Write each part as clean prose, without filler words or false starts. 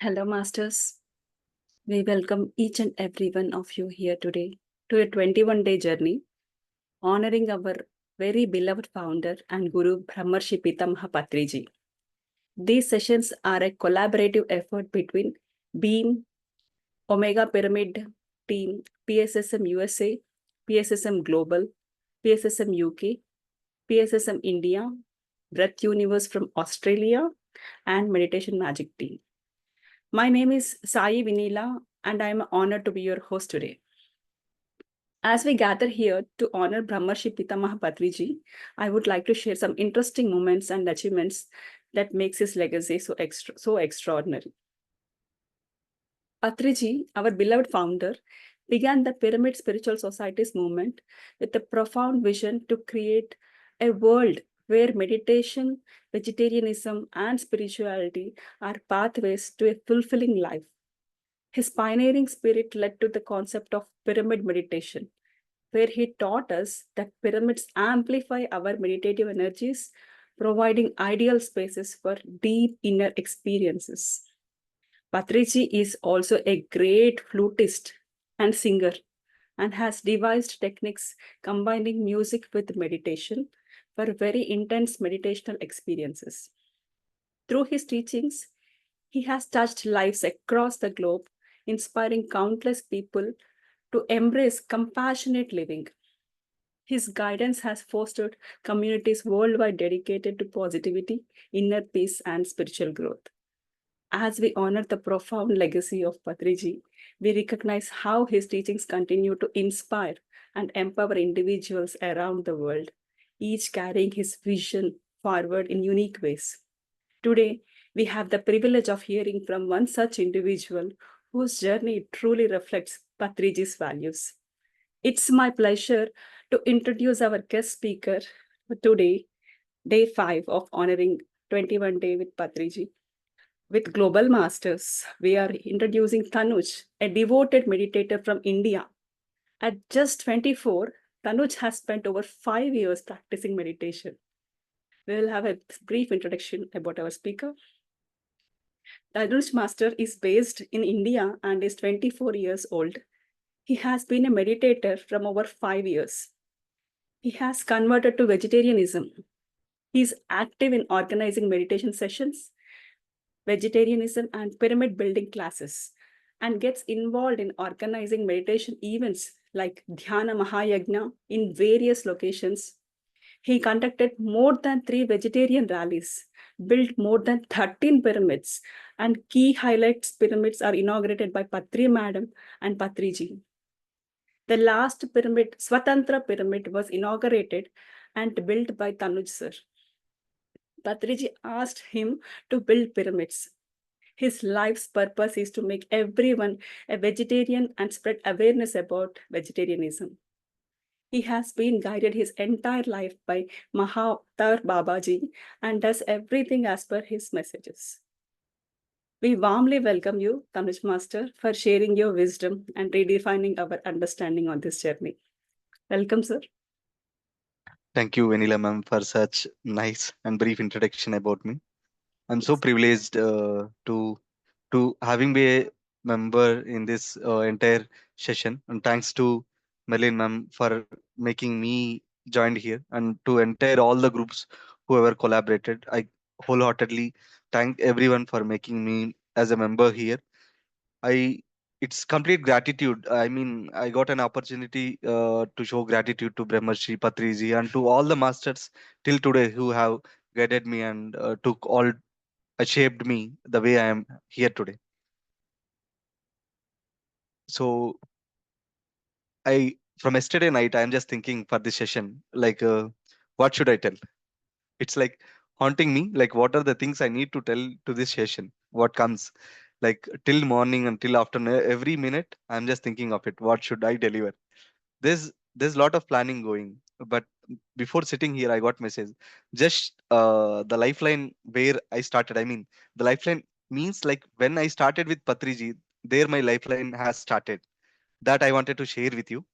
Hello, Masters. We welcome each and every one of you here today to a 21-day journey honoring our very beloved founder and Guru Brahmarshi Pitamaha Patriji. These sessions are a collaborative effort between Beam, Omega Pyramid Team, PSSM USA, PSSM Global, PSSM UK, PSSM India, Breath Universe from Australia, and Meditation Magic Team. My name is Sai Vinila, and I am honored to be your host today. As we gather here to honor Brahmarshi Pitamaha Patriji, I would like to share some interesting moments and achievements that makes his legacy so extraordinary. Patriji, our beloved founder, began the Pyramid Spiritual Societies movement with a profound vision to create a world where meditation, vegetarianism, and spirituality are pathways to a fulfilling life. His pioneering spirit led to the concept of pyramid meditation, where he taught us that pyramids amplify our meditative energies, providing ideal spaces for deep inner experiences. Patriji is also a great flutist and singer and has devised techniques combining music with meditation for very intense meditational experiences. Through his teachings, he has touched lives across the globe, inspiring countless people to embrace compassionate living. His guidance has fostered communities worldwide dedicated to positivity, inner peace, and spiritual growth. As we honor the profound legacy of Patriji, we recognize how his teachings continue to inspire and empower individuals around the world, each carrying his vision forward in unique ways. Today, we have the privilege of hearing from one such individual whose journey truly reflects Patriji's values. It's my pleasure to introduce our guest speaker for today, day 5 of honoring 21 Day with Patriji. With Global Masters, we are introducing Thanuj, a devoted meditator from India. At just 24, Thanuj has spent over 5 years practicing meditation. We will have a brief introduction about our speaker. Thanuj Master is based in India and is 24 years old. He has been a meditator from over 5 years. He has converted to vegetarianism. He is active in organizing meditation sessions, vegetarianism, and pyramid building classes, and gets involved in organizing meditation events like Dhyana Mahayagna in various locations. He conducted more than 3 vegetarian rallies, built more than 13 pyramids, and key highlights pyramids are inaugurated by Patri Madam and Patriji. The last pyramid, Swatantra pyramid, was inaugurated and built by Tanuj sir. Patriji asked him to build pyramids. His life's purpose is to make everyone a vegetarian and spread awareness about vegetarianism. He has been guided his entire life by Mahatar Babaji and does everything as per his messages. We warmly welcome you, Tanuj Master, for sharing your wisdom and redefining our understanding on this journey. Welcome, sir. Thank you, Vanilla ma'am, for such nice and brief introduction about me. I'm so Yes. privileged to having be a member in this entire session, and thanks to Merlin ma'am for making me joined here, and to entire all the groups whoever collaborated. I wholeheartedly thank everyone for making me as a member here. I it's complete gratitude. I mean, I got an opportunity to show gratitude to Brahmarshi Patriji and to all the masters till today who have guided me and took all shaped me the way I am here today. So I from yesterday night I am just thinking for this session like what should I tell? It's like haunting me. Like what are the things I need to tell to this session? What comes? Like till morning until afternoon, every minute I'm just thinking of it. What should I deliver? There's a lot of planning going, but before sitting here I got message, just the lifeline where I started. I mean, the lifeline means like when I started with Patriji, there my lifeline has started. That I wanted to share with you.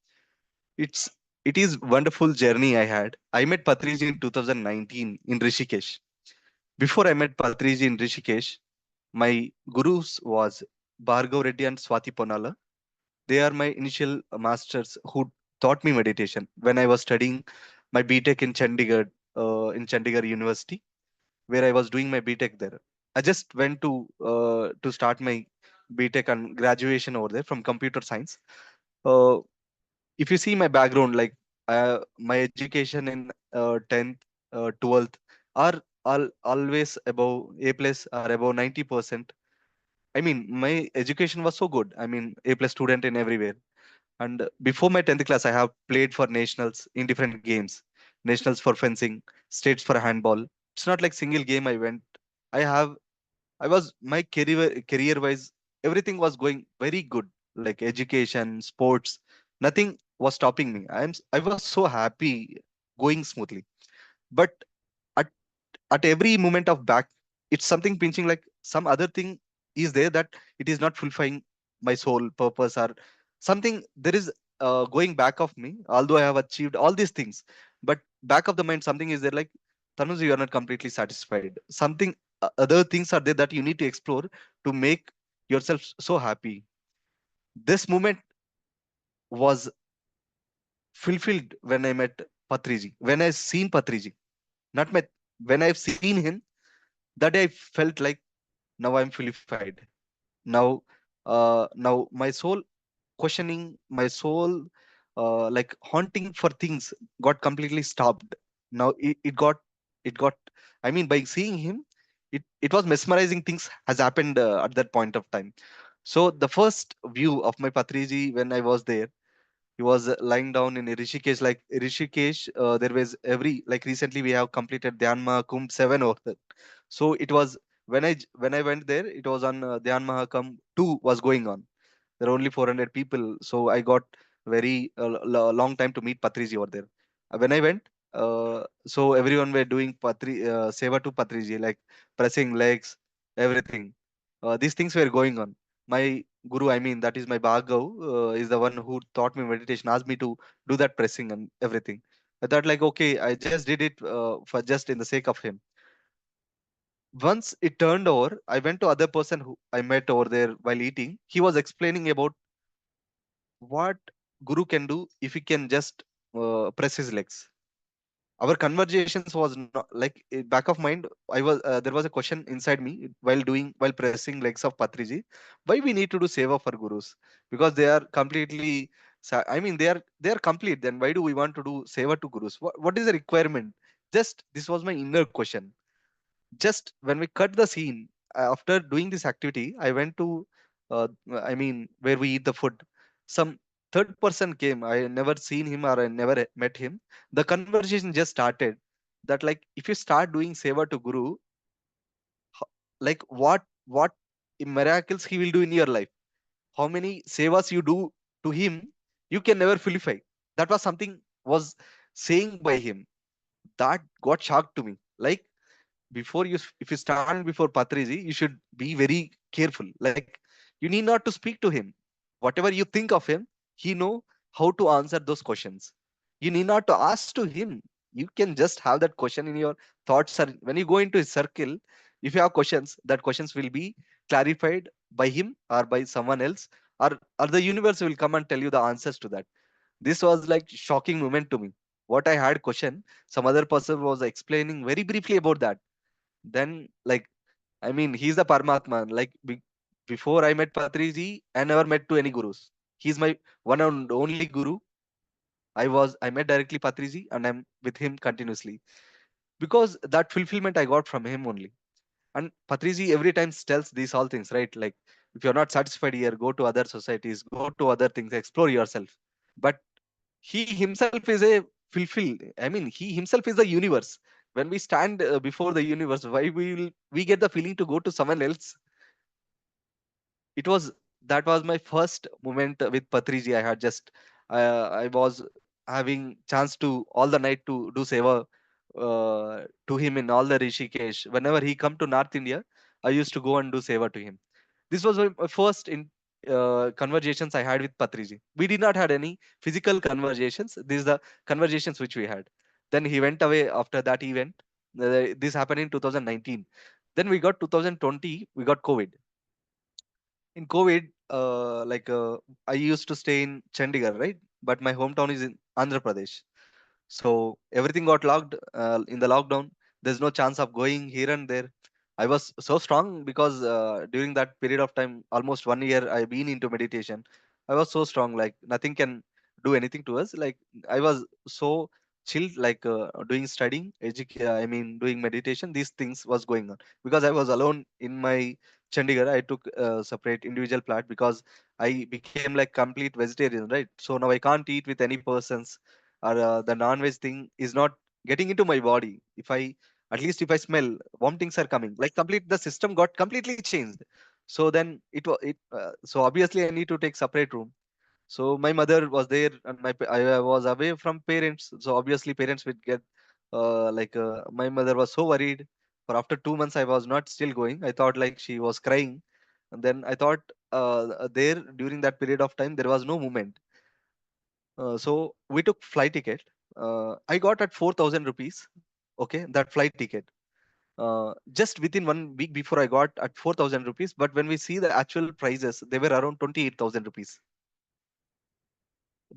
It is wonderful journey I had. I met Patriji in 2019 in Rishikesh. Before I met Patriji in Rishikesh, My gurus was Bhargav Reddy and Swati Ponala. They are my initial masters who taught me meditation when I was studying my BTech in Chandigarh University, where I was doing my BTech there. I just went to start my BTech and graduation over there from computer science. Uh, if you see my background, like my education in 10th, 12th are all always above A plus or above 90%. I mean, my education was so good. I mean, A plus student in everywhere. And before my 10th class, I have played for nationals in different games, nationals for fencing, states for handball. It's not like single game I went. I have, I was, my career wise, everything was going very good, like education, sports, nothing was stopping me. I was so happy going smoothly. But at at every moment of back, it's something pinching, like some other thing is there that it is not fulfilling my soul purpose or something. There is going back of me, although I have achieved all these things, but back of the mind something is there, like, Tanuj, you are not completely satisfied. Something other things are there that you need to explore to make yourself so happy. This moment was fulfilled when I met Patriji, when I seen Patriji, not met, when I've seen him. That day I felt like now I'm fulfied. Now my soul questioning, my soul like haunting for things got completely stopped. Now it got I mean, by seeing him, it was mesmerizing things has happened at that point of time. So the first view of my Patriji when I was there, he was lying down in Rishikesh. Like Rishikesh, there was every, like recently we have completed Dhyan Mahakumbh 7 over there. So it was when I went there, it was on Dhyan Mahakumbh 2 was going on. There are only 400 people, so I got very long time to meet Patriji over there. When I went, so everyone were doing seva to Patriji, like pressing legs, everything. These things were going on. My guru, I mean, that is my Bhagav, is the one who taught me meditation, asked me to do that pressing and everything. I thought like, okay, I just did it for just in the sake of him. Once it turned over, I went to other person who I met over there while eating. He was explaining about what guru can do if he can just press his legs. Our conversations was not like back of mind. I was There was a question inside me while pressing legs of Patriji, why we need to do seva for gurus, because they are completely I mean, they are complete. Then why do we want to do seva to gurus? What is the requirement? Just this was my inner question. Just when we cut the scene, after doing this activity, I went to uh, I mean, where we eat the food. Some third person came. I never seen him or I never met him. The conversation just started that, like, if you start doing seva to guru, like what miracles he will do in your life, how many sevas you do to him, you can never fulfill. That was something was saying by him. That got shocked to me. Like, if you stand before Patriji, you should be very careful. Like, you need not to speak to him. Whatever you think of him, he know how to answer those questions. You need not to ask to him. You can just have that question in your thoughts, or when you go into his circle, if you have questions, that questions will be clarified by him or by someone else, or the universe will come and tell you the answers to that. This was like shocking moment to me. What I had question, some other person was explaining very briefly about that. Then, like, I mean, he's the Paramatma. Like, before I met Patriji, I never met to any gurus. He's my one and only guru. I met directly Patriji and I'm with him continuously, because that fulfillment I got from him only. And Patriji every time tells these all things, right? Like, if you're not satisfied here, go to other societies, go to other things, explore yourself. But he himself is a fulfill. I mean, he himself is the universe. When we stand before the universe, why we get the feeling to go to someone else? It was That was my first moment with Patriji. I had just I was having chance to all the night to do seva to him in all the Rishikesh. Whenever he come to North India, I used to go and do seva to him. This was my first in conversations I had with Patriji. We did not had any physical conversations. These are the conversations which we had. Then he went away after that event. This happened in 2019. Then we got 2020, we got COVID. In COVID, I used to stay in Chandigarh, right? But my hometown is in Andhra Pradesh. So everything got locked in the lockdown. There's no chance of going here and there. I was so strong because during that period of time, almost 1 year, I've been into meditation. I was so strong, like nothing can do anything to us. Like I was so chilled, like doing studying, I mean, doing meditation. These things was going on because I was alone in my Chandigarh. I took a separate individual flat because I became like complete vegetarian, right? So now I can't eat with any persons, or the non-veg thing is not getting into my body. If I, at least if I smell, vomitings are coming, like complete, the system got completely changed. So then so obviously I need to take separate room. So my mother was there, and I was away from parents, so obviously parents would get my mother was so worried. For after 2 months I was not still going, I thought like she was crying. And then I thought there during that period of time there was no movement. So we took flight ticket. I got at 4,000 rupees. Okay, that flight ticket. Just within 1 week before I got at 4,000 rupees. But when we see the actual prices, they were around 28,000 rupees.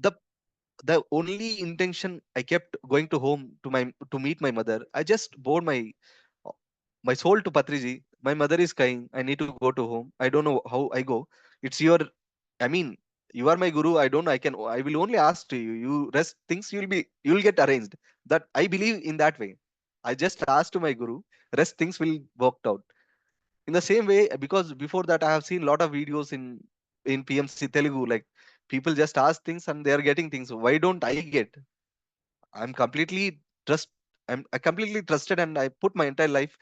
The the only intention I kept going to home to meet my mother. I just bore uh, my soul to Patriji. My mother is crying. I need to go to home. I don't know how I go. It's your, I mean, you are my guru. I don't know. I will only ask to you. You rest things. You'll get arranged. That I believe in that way. I just asked to my guru. Rest things will work out. In the same way, because before that I have seen a lot of videos in PMC Telugu. Like people just ask things and they are getting things. Why don't I get? I'm completely trust. I completely trusted and I put my entire life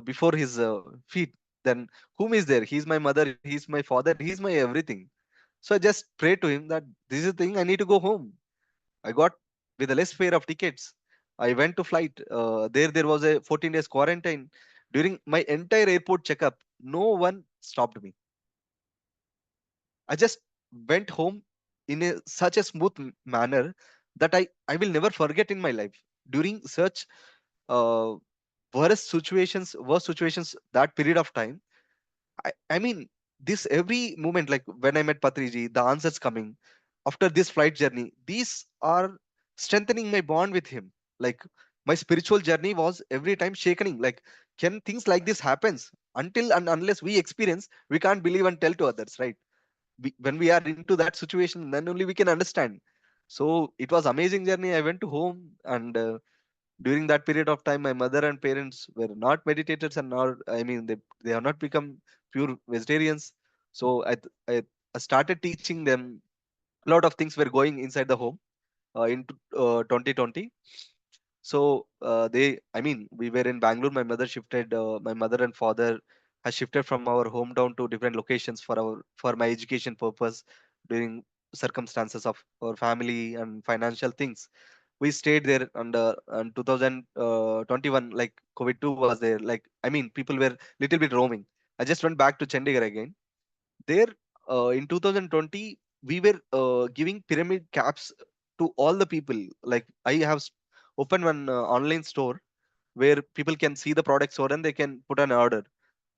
before his feet. Then whom is there? He's my mother. He's my father. He's my everything. So I just prayed to him that this is the thing. I need to go home. I got with a less fare of tickets. I went to flight. There was a 14 days quarantine. During my entire airport checkup, no one stopped me. I just went home in such a smooth manner that I will never forget in my life. During such uh, worst situations, that period of time, I mean, this every moment, like when I met Patriji, the answers coming after this flight journey, these are strengthening my bond with him. Like my spiritual journey was every time shaking. Like, can things like this happens? Until and unless we experience, we can't believe and tell to others, right? When we are into that situation, then only we can understand. So it was amazing journey. I went to home, and during that period of time my mother and parents were not meditators, and not, I mean, they have not become pure vegetarians. So I started teaching them. A lot of things were going inside the home in 2020. So I mean, we were in Bangalore. My mother shifted. My mother and father has shifted from our hometown to different locations for my education purpose during circumstances of our family and financial things. We stayed there under in 2021. Like COVID 2 was there. Like I mean, people were little bit roaming. I just went back to Chandigarh again. There in 2020, we were giving pyramid caps to all the people. Like I have opened one online store where people can see the product store and they can put an order.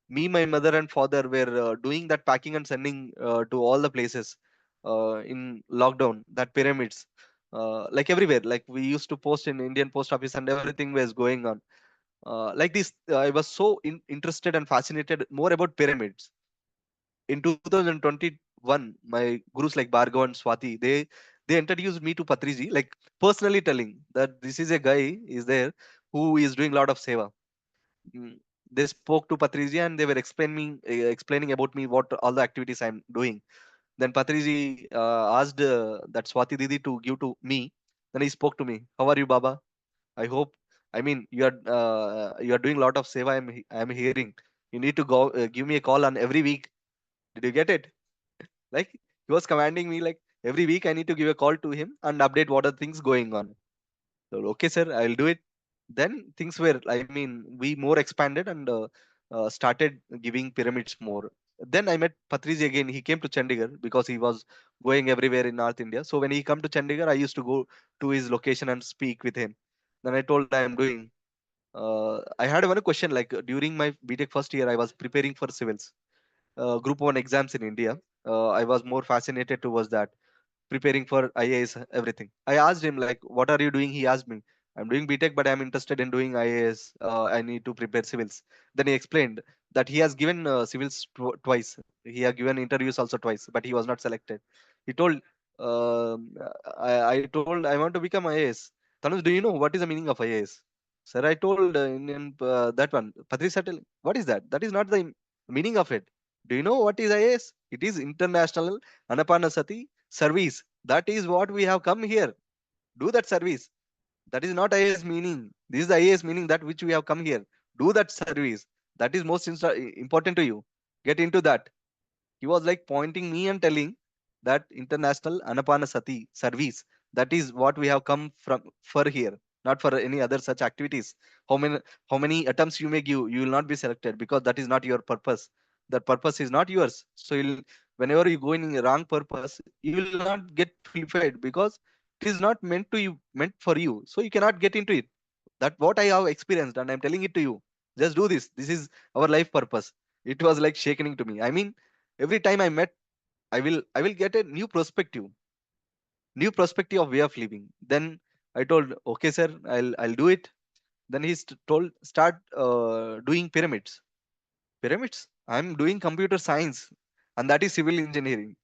Me, my mother and father were doing that packing and sending to all the places in lockdown, that pyramids, like everywhere. Like we used to post in Indian post office and everything was going on like this. I was so interested and fascinated more about pyramids. In 2021, my gurus like Bhargav and Swati, they introduced me to Patriji, like personally telling that this is a guy is there who is doing a lot of seva. Mm, they spoke to Patriji and they were explaining about me what all the activities I'm doing. Then Patriji asked that Swati Didi to give to me. Then he spoke to me. How are you, Baba? I hope. I mean, you are doing a lot of seva. I'm hearing. You need to go give me a call on every week. Did you get it? Like he was commanding me like every week I need to give a call to him and update what are things going on. So, okay, sir, I'll do it. Then things were, I mean, we more expanded and started giving pyramids more. Then I met Patriji again. He came to Chandigarh because he was going everywhere in North India. So when he come to Chandigarh, I used to go to his location and speak with him. Then I told I am doing. I had one question like during my BTech first year, I was preparing for civils, group 1 exams in India. I was more fascinated towards that, preparing for IAS, everything. I asked him like, "What are you doing?" He asked me, "I'm doing BTech, but I'm interested in doing IAS. I need to prepare civils." Then he explained that he has given civils twice. He had given interviews also twice, but he was not selected. He told, I told I want to become IAS. Tanuj, do you know what is the meaning of IAS? Sir, I told in that one. Patri Satel, what is that? That is not the meaning of it. Do you know what is IAS? It is International Anapanasati service. That is what we have come here. Do that service. That is not IAS meaning. This is the IAS meaning that which we have come here. Do that service. That is most important to you. Get into that. He was like pointing me and telling that International Anapanasati service. That is what we have come from for here, not for any other such activities. How many how many attempts you may give, you will not be selected because that is not your purpose. That purpose is not yours. So you'll, whenever you go in a wrong purpose, you will not get fulfilled because it is not meant for you. So you cannot get into it. That what I have experienced, and I'm telling it to you. Just do this. This is our life purpose. It was like shaking to me. I mean, every time I met, I will get a new perspective of way of living. Then I told, okay sir, I'll do it. Then he told, start doing pyramids. I'm doing computer science, and that is civil engineering.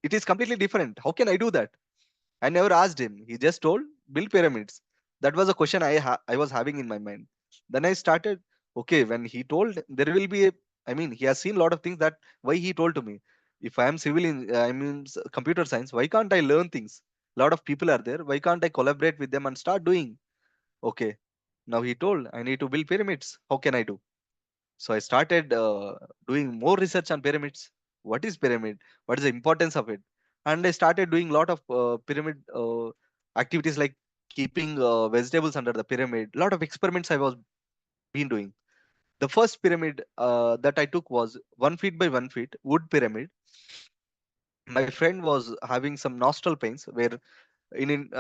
It is completely different. How can I do that? I never asked him. He just told, build pyramids. That was a question I was having in my mind. Then I started, okay, when he told there will be a, I mean, he has seen a lot of things, that why he told to me. If I am I mean, computer science, why can't I learn things? A lot of people are there. Why can't I collaborate with them and start doing? Okay. Now he told, I need to build pyramids. How can I do? So I started doing more research on pyramids. What is pyramid? What is the importance of it? And I started doing a lot of pyramid activities like keeping vegetables under the pyramid. A lot of experiments I was been doing. The first pyramid that I took was 1 feet by 1 feet wood pyramid. My friend was having some nostril pains where in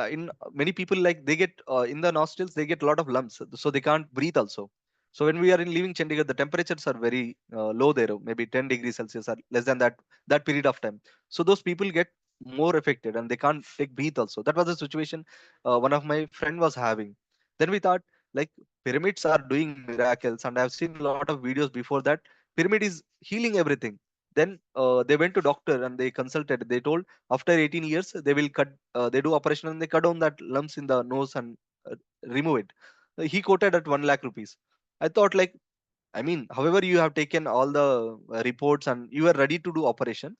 many people, like they get in the nostrils, they get a lot of lumps, so they can't breathe also. So when we are in living Chandigarh, the temperatures are very low there, maybe 10 degrees Celsius or less than that period of time. So those people get more affected and they can't take breathe also. That was the situation one of my friend was having. Then we thought, like, pyramids are doing miracles, and I have seen a lot of videos before that pyramid is healing everything. Then they went to doctor and they consulted. They told after 18 years they will cut, they do operation and they cut down that lumps in the nose and uh, remove it. He quoted at 1 lakh rupees. I thought, like, I mean, however you have taken all the reports and you are ready to do operation,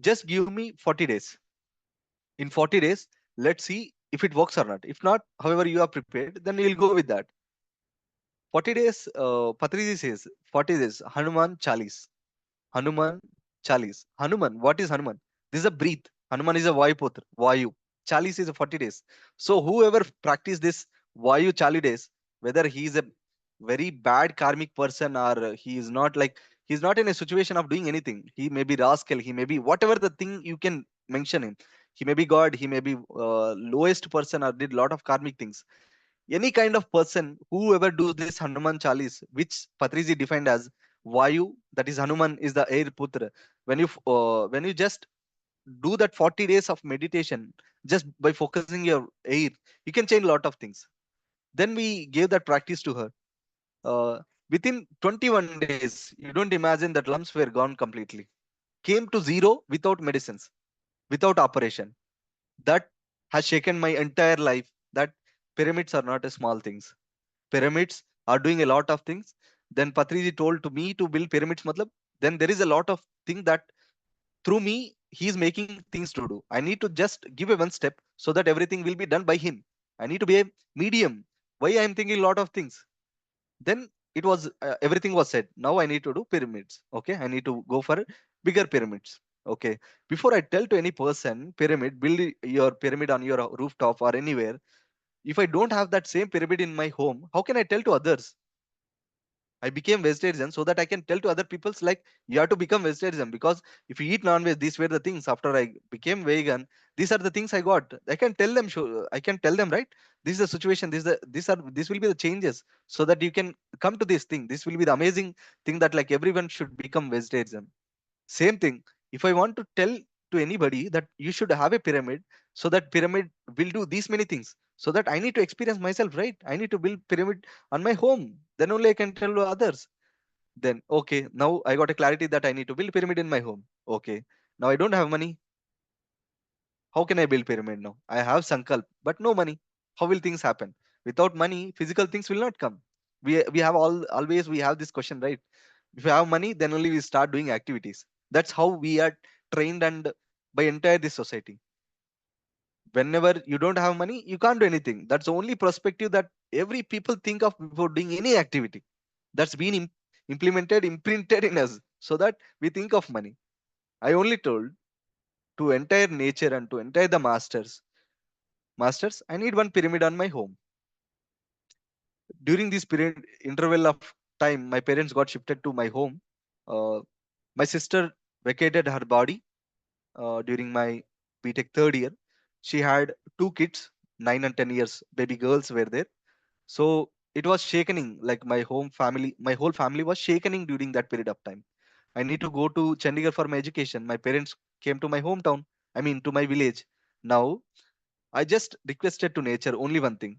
just give me 40 days. In 40 days, let's see if it works or not. If not, however you are prepared, then we'll go with that. 40 days, Patriji says 40 days, Hanuman Chalis. Hanuman Chalis. Hanuman, what is Hanuman? This is a breath. Hanuman is a Vayuputra, Vayu. Chalis is a 40 days. So whoever practice this Vayu Chali days, whether he is a very bad karmic person or he is not, like, he's not in a situation of doing anything. He may be rascal, he may be whatever the thing you can mention him. He may be God, he may be lowest person or did lot of karmic things. Any kind of person, whoever does this Hanuman Chalis, which Patriji defined as Vayu, that is Hanuman is the air putra. When you just do that 40 days of meditation, just by focusing your air, you can change a lot of things. Then we gave that practice to her. uh, Within 21 days, you don't imagine that lumps were gone completely, came to zero without medicines, without operation. That has shaken my entire life, that pyramids are not a small things. Pyramids are doing a lot of things. Then Patriji told to me to build pyramids, matlab, then there is a lot of thing that through me he is making things to do. I need to just give a one step so that everything will be done by him. I need to be a medium. Why I am thinking a lot of things. Then it was everything was said. Now I need to do pyramids. Okay, I need to go for bigger pyramids. Okay, before I tell to any person pyramid, build your pyramid on your rooftop or anywhere. If I don't have that same pyramid in my home, how can I tell to others? I became vegetarian so that I can tell to other people's like you have to become vegetarian because if you eat non-veg, these were the things. After I became vegan, these are the things I got. I can tell them. I can tell them, right? This is the situation. This will be the changes so that you can come to this thing. This will be the amazing thing that like everyone should become vegetarian. Same thing. If I want to tell to anybody that you should have a pyramid, so that pyramid will do these many things. So that I need to experience myself, right? I need to build pyramid on my home. Then only I can tell to others. Then okay, now I got a clarity that I need to build pyramid in my home. Okay. Now I don't have money. How can I build pyramid now? I have sankalp, but no money. How will things happen? Without money, physical things will not come. We have always we have this question, right? If you have money, then only we start doing activities. That's how we are trained and by entire this society. Whenever you don't have money, you can't do anything. That's the only perspective that every people think of before doing any activity. That's been implemented, imprinted in us, so that we think of money. I only told to entire nature and to entire the masters, I need one pyramid on my home. During this period interval of time, my parents got shifted to my home. uh, my sister vacated her body during my BTech third year. She had two kids, 9 and 10 years, baby girls were there. So it was shakening, like my whole family was shakening during that period of time. I need to go to Chandigarh for my education. My parents came to my hometown, I mean, to my village. Now, I just requested to nature only one thing.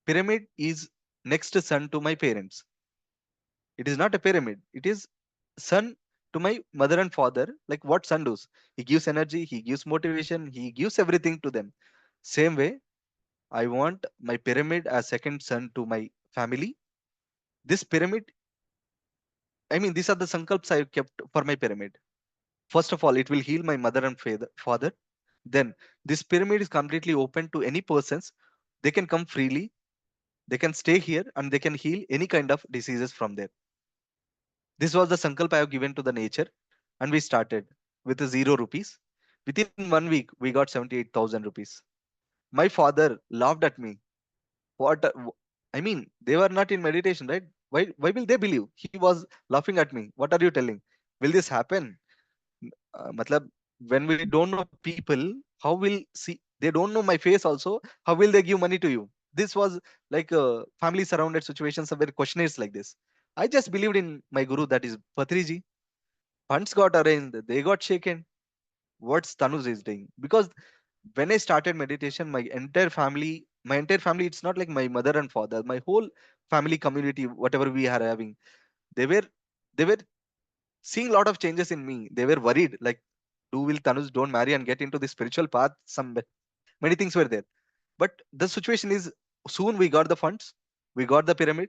Pyramid is next son to my parents. It is not a pyramid. It is son to my mother and father. Like what son does? He gives energy, he gives motivation, he gives everything to them. Same way, I want my pyramid as second son to my family. This pyramid, I mean, these are the sankalps I kept for my pyramid. First of all, it will heal my mother and father. Then, this pyramid is completely open to any persons. They can come freely, they can stay here, and they can heal any kind of diseases from there. This was the sankalp I have given to the nature, and we started with a 0 rupees. Within 1 week, we got 78,000 rupees. My father laughed at me. What? I mean, they were not in meditation, right? Why will they believe? He was laughing at me. What are you telling? Will this happen? Matlab, when we don't know people, how will see? They don't know my face also. How will they give money to you? This was like family surrounded situations where questionnaires like this. I just believed in my guru, that is Patriji. Funds got arranged, they got shaken. What's Tanuj is doing? Because when I started meditation, my entire family, it's not like my mother and father, my whole family community, whatever we are having, they were they were seeing a lot of changes in me. They were worried, like, do will Tanuj don't marry and get into the spiritual path? Some many things were there. But the situation is soon we got the funds, we got the pyramid.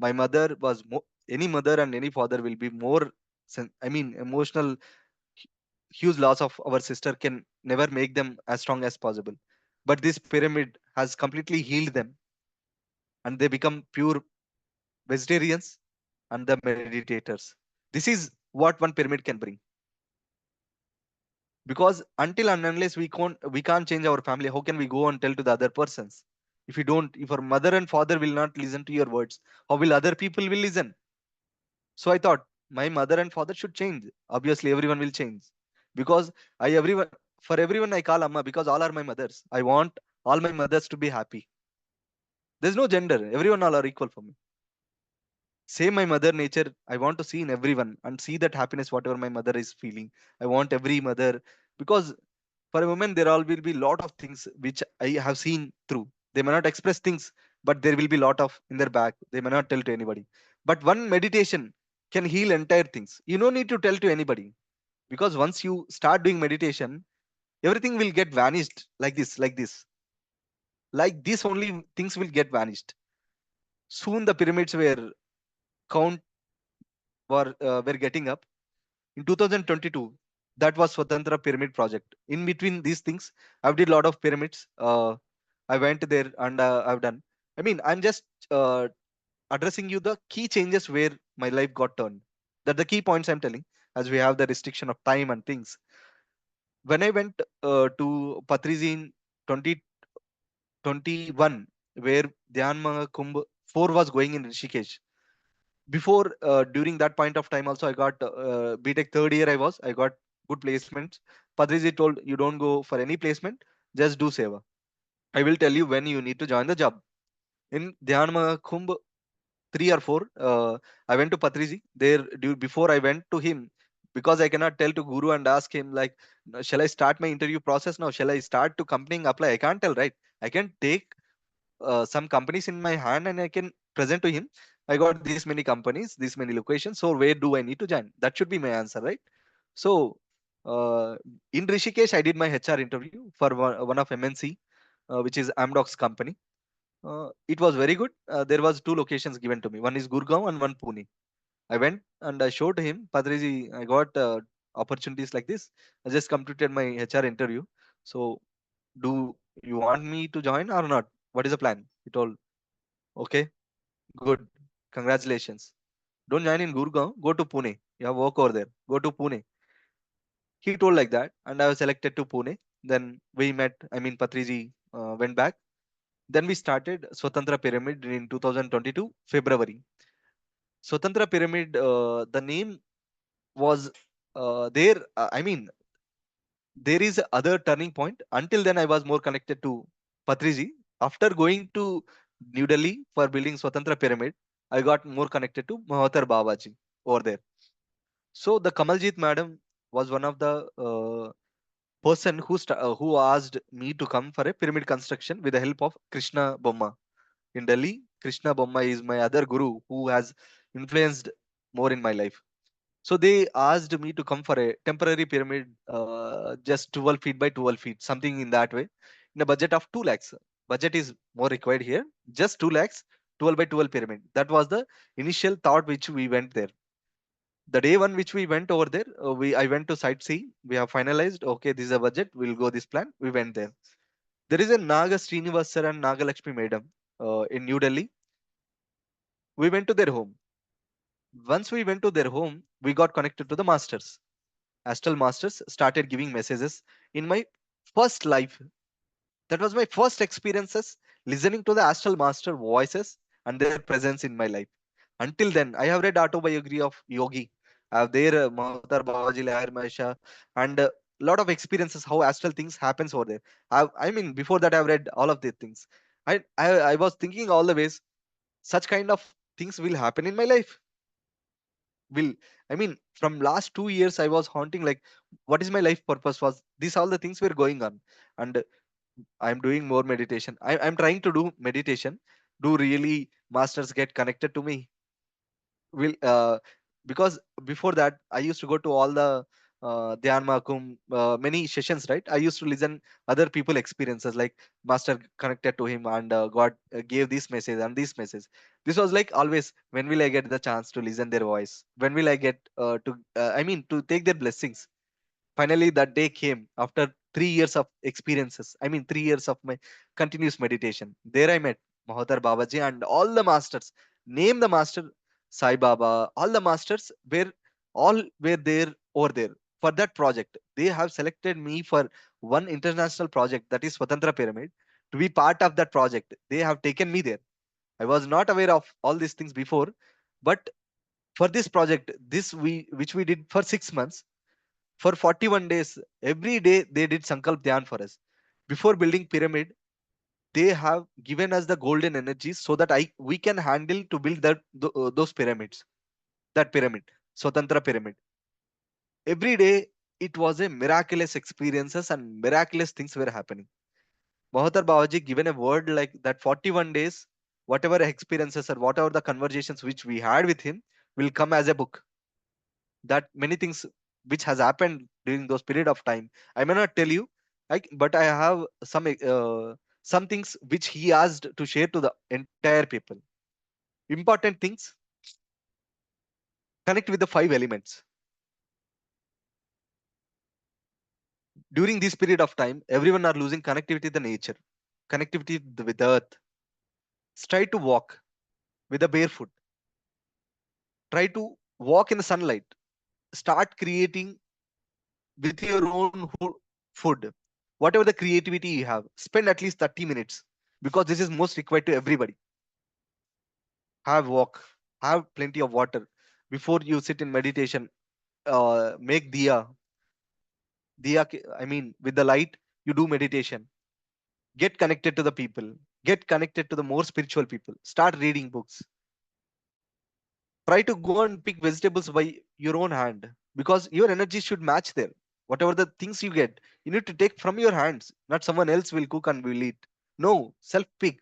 My mother was any mother and any father will be more I mean emotional. Huge loss of our sister can never make them as strong as possible. But this pyramid has completely healed them and they become pure vegetarians and the meditators. This is what one pyramid can bring. Because until and unless we can't change our family, how can we go and tell to the other persons? If you don't, if our mother and father will not listen to your words, how will other people will listen? So I thought my mother and father should change. Obviously everyone will change. Because I everyone for everyone I call amma, because all are my mothers. I want all my mothers to be happy. There's no gender, everyone all are equal for me. Same my mother nature, I want to see in everyone and see that happiness whatever my mother is feeling. I want every mother, because for a woman there all will be lot of things which I have seen through. They may not express things, but there will be lot of in their back, they may not tell to anybody. But one meditation can heal entire things. You don't need to tell to anybody, because once you start doing meditation, everything will get vanished like this only things will get vanished. Soon the pyramids count were getting up. In 2022, that was Swatantra Pyramid Project. In between these things, I've did a lot of pyramids. I went there and I've done. I mean, I'm just addressing you the key changes where my life got turned. That the key points I'm telling, as we have the restriction of time and things. When I went to Patriji in 2021, where Dhyan Kumbh 4 was going in Rishikesh, Before, during that point of time also, I got BTech third year. I got good placements. Padriji told, you don't go for any placement, just do seva. I will tell you when you need to join the job. In Dhyanma Kumbh 3 or 4, I went to Patriji there. Before I went to him, because I cannot tell to Guru and ask him like, shall I start my interview process now, shall I start to company apply, I can't tell, right? I can take some companies in my hand and I can present to him, I got this many companies, this many locations, so where do I need to join? That should be my answer, right? So uh, in Rishikesh, I did my HR interview for one of MNC, which is Amdocs company. It was very good. There was two locations given to me. One is Gurgaon and one Pune. I went and I showed him, Padriji, I got opportunities like this. I just completed my HR interview. So do you want me to join or not? What is the plan? He told, okay, good. Congratulations. Don't join in Gurgaon. Go to Pune. You have work over there. Go to Pune. He told like that. And I was selected to Pune. Then we met. I mean, Patriji went back. Then we started Swatantra Pyramid in 2022, February. Swatantra Pyramid, the name was there. I mean, there is other turning point. Until then, I was more connected to Patriji. After going to New Delhi for building Swatantra Pyramid, I got more connected to Mahatar Babaji over there. So the Kamaljit madam was one of the person who asked me to come for a pyramid construction with the help of Krishna Bomma in Delhi. Krishna Bomma is my other guru who has influenced more in my life. So they asked me to come for a temporary pyramid, just 12 feet by 12 feet, something in that way, in a budget of 2 lakhs. Budget is more required here, just 2 lakhs, 12 by 12 pyramid. That was the initial thought which we went there. The day one which we went over there, I went to site C. We have finalized. Okay, this is a budget. We'll go this plan. We went there. There is a Naga Srinivasar and Naga Lakshmi Madam in New Delhi. We went to their home. Once we went to their home, we got connected to the masters. Astral masters started giving messages in my first life. That was my first experiences listening to the astral master voices and their presence in my life. Until then, I have read autobiography of Yogi. I have there Mahavatar Babaji Lahir Mahesha, and lot of experiences how astral things happens over there. I mean, before that, I have read all of these things. I was thinking all the ways such kind of things will happen in my life. Will, I mean, from last 2 years I was haunting like, what is my life purpose? Was these all the things were going on, and I'm doing more meditation. I'm trying to do meditation. Do really masters get connected to me? Will because before that I used to go to all the Dhyan Mahakum, many sessions, right? I used to listen other people experiences, like master connected to him and God gave this message and this message. This was like always, when will I get the chance to listen their voice? When will I get to I mean, to take their blessings? Finally, that day came after 3 years of experiences. I mean, 3 years of my continuous meditation. There I met Mahotar Babaji and all the masters. Name the master, Sai Baba, all the masters all were there over there for that project. They have selected me for one international project, that is Swatantra Pyramid, to be part of that project. They have taken me there. I was not aware of all these things before, but for this project, this we which we did for 6 months, for 41 days, every day they did Sankalp Dhyan for us. Before building pyramid, they have given us the golden energies so that we can handle to build those pyramids, that pyramid, Swatantra pyramid. Every day it was a miraculous experiences and miraculous things were happening. Mahatar Babaji given a word like that 41 days, whatever experiences or whatever the conversations which we had with him will come as a book. That many things which has happened during those period of time, I may not tell you, like, but I have some things which he asked to share to the entire people. Important things: connect with the 5 elements. During this period of time, everyone are losing connectivity with the nature, connectivity with the earth. Try to walk with a barefoot. Try to walk in the sunlight. Start creating with your own food. Whatever the creativity you have, spend at least 30 minutes, because this is most required to everybody. Have walk. have plenty of water. Before you sit in meditation, make I mean, with the light, you do meditation. Get connected to the people. Get connected to the more spiritual people. Start reading books. Try to go and pick vegetables by your own hand, because your energy should match there. Whatever the things you get, you need to take from your hands, not someone else will cook and will eat. No, self pick.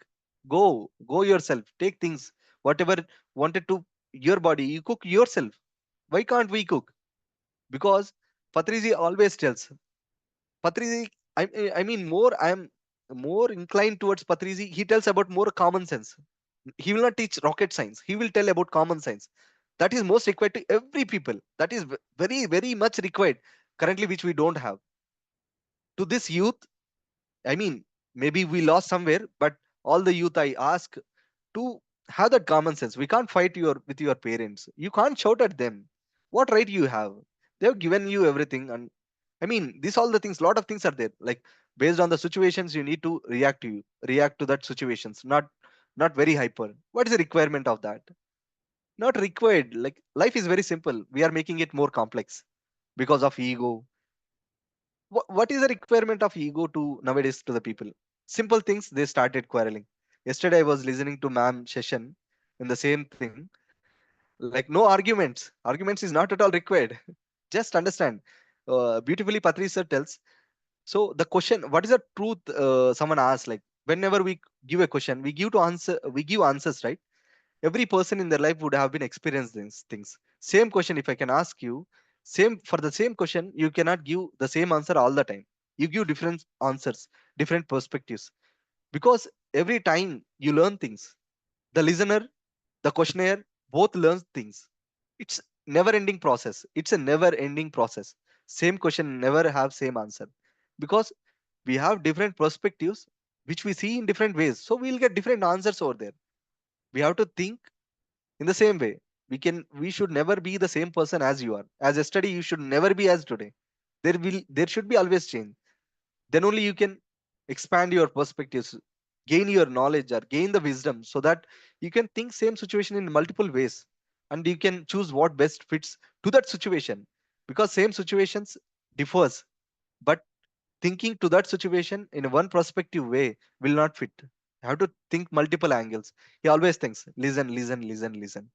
Go yourself, take things, whatever wanted to your body, you cook yourself. Why can't we cook? Because Patriji always tells, Patriji, I mean, more I am more inclined towards Patriji. He tells about more common sense. He will not teach rocket science. He will tell about common science. That is most required to every people. That is very, very much required currently, which we don't have. To this youth, I mean, maybe we lost somewhere, but all the youth I ask to have that common sense. We can't fight with your parents. You can't shout at them. What right you have? They have given you everything, and I mean, these all the things. Lot of things are there. Like based on the situations, you need to react to that situations. Not very hyper. What is the requirement of that? Not required. Like life is very simple. We are making it more complex because of ego. What is the requirement of ego to nowadays to the people? Simple things. They started quarreling. Yesterday I was listening to ma'am session in the same thing. Like no arguments. Arguments is not at all required. Just understand. Beautifully, Patri sir tells. So the question, what is the truth? Someone asks, like whenever we give a question, we give to answer. We give answers, right? Every person in their life would have been experienced these things. Same question, if I can ask you, same for the same question, you cannot give the same answer all the time. You give different answers, different perspectives, because every time you learn things. The listener, the questionnaire, both learn things. It's never ending process. It's a never ending process. Same question never have same answer, because we have different perspectives which we see in different ways, so we'll get different answers over there. We have to think in the same way. We should never be the same person as you are. As yesterday, you should never be as today. There should be always change. Then only you can expand your perspectives, gain your knowledge or gain the wisdom, so that you can think same situation in multiple ways, and you can choose what best fits to that situation. Because same situations differs, but thinking to that situation in one perspective way will not fit. You have to think multiple angles. He always thinks, listen, listen, listen, listen.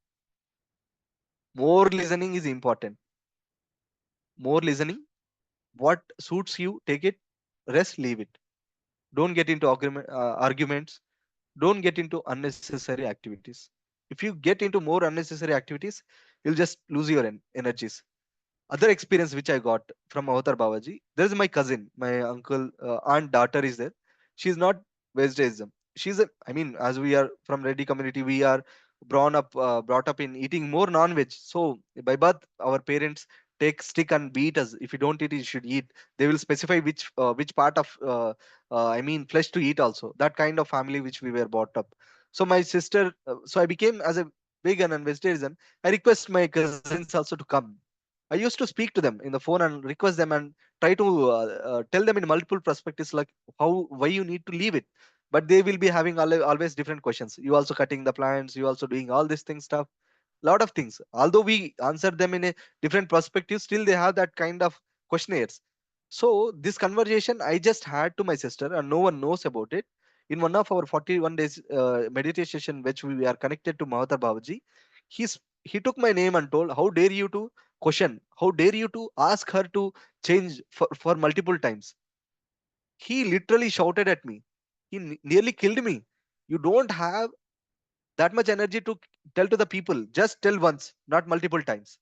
More listening is important. More listening. What suits you, take it. Rest, leave it. Don't get into arguments. Don't get into unnecessary activities. If you get into more unnecessary activities, you'll just lose your energies. Other experience which I got from Avatar Babaji, there's my cousin, my uncle, aunt, daughter is there. She's not vegetarianism. I mean, as we are from Reddy community, we are brought up in eating more non-veg. So by birth, our parents take stick and beat us. If you don't eat, you should eat. They will specify which part of I mean flesh to eat also. That kind of family which we were brought up. So my sister, so I became as a vegan and vegetarian. I request my cousins also to come. I used to speak to them in the phone and request them and try to tell them in multiple perspectives, like why you need to leave it. But they will be having always different questions. You also cutting the plants, you also doing all this thing stuff, lot of things. Although we answer them in a different perspective, still they have that kind of questionnaires. So this conversation I just had to my sister, and no one knows about it. In one of our 41 days meditation session, which we are connected to Mahatar Babaji, he took my name and told, how dare you to question, how dare you to ask her to change for multiple times. He literally shouted at me. He nearly killed me. You don't have that much energy to tell to the people. Just tell once, not multiple times.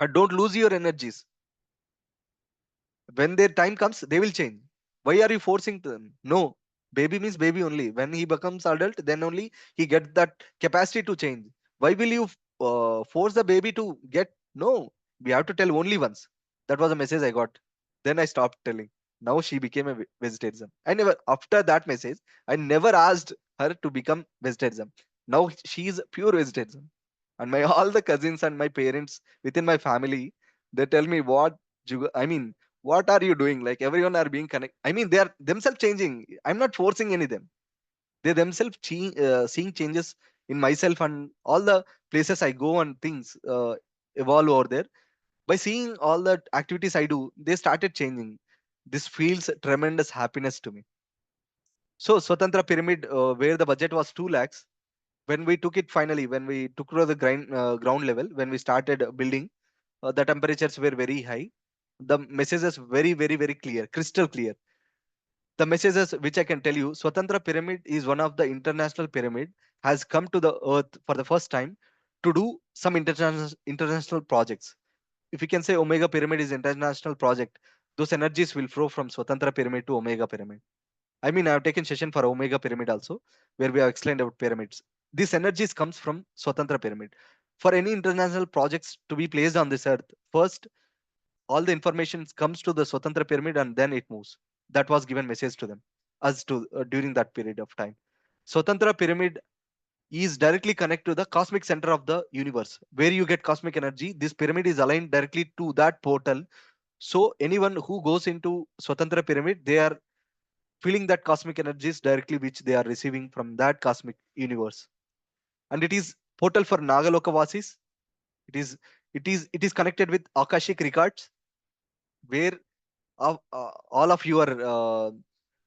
And don't lose your energies. When their time comes, they will change. Why are you forcing them? No, baby means baby only. When he becomes adult, then only he gets that capacity to change. Why will you force the baby to get? No, we have to tell only once. That was a message I got. Then I stopped telling. Now she became a vegetarian. I never, after that message, I never asked her to become vegetarian. Now she is pure vegetarian. And my all the cousins and my parents within my family, they tell me, I mean, what are you doing? Like everyone are being connected. I mean, they are themselves changing. I'm not forcing any them. They themselves seeing changes in myself and all the places I go and things evolve over there. By seeing all the activities I do, they started changing. This feels tremendous happiness to me. So Swatantra pyramid, where the budget was 2 lakhs, when we took it finally, when we took to the ground level, when we started building, the temperatures were very high. The messages very clear, crystal clear. The messages which I can tell you, Swatantra pyramid is one of the international pyramid, has come to the earth for the first time to do some international projects. If you can say Omega pyramid is international project, those energies will flow from Swatantra pyramid to Omega pyramid. I mean, I have taken session for Omega pyramid also, where we have explained about pyramids. This energies comes from Swatantra pyramid. For any international projects to be placed on this earth, first all the information comes to the Swatantra pyramid and then it moves. That was given message to them, us to during that period of time. Swatantra pyramid is directly connected to the cosmic center of the universe, where you get cosmic energy. This pyramid is aligned directly to that portal. So anyone who goes into Swatantra pyramid, they are feeling that cosmic energies directly which they are receiving from that cosmic universe. And it is portal for Nagaloka Vasis. It is it is connected with Akashic records, where all of your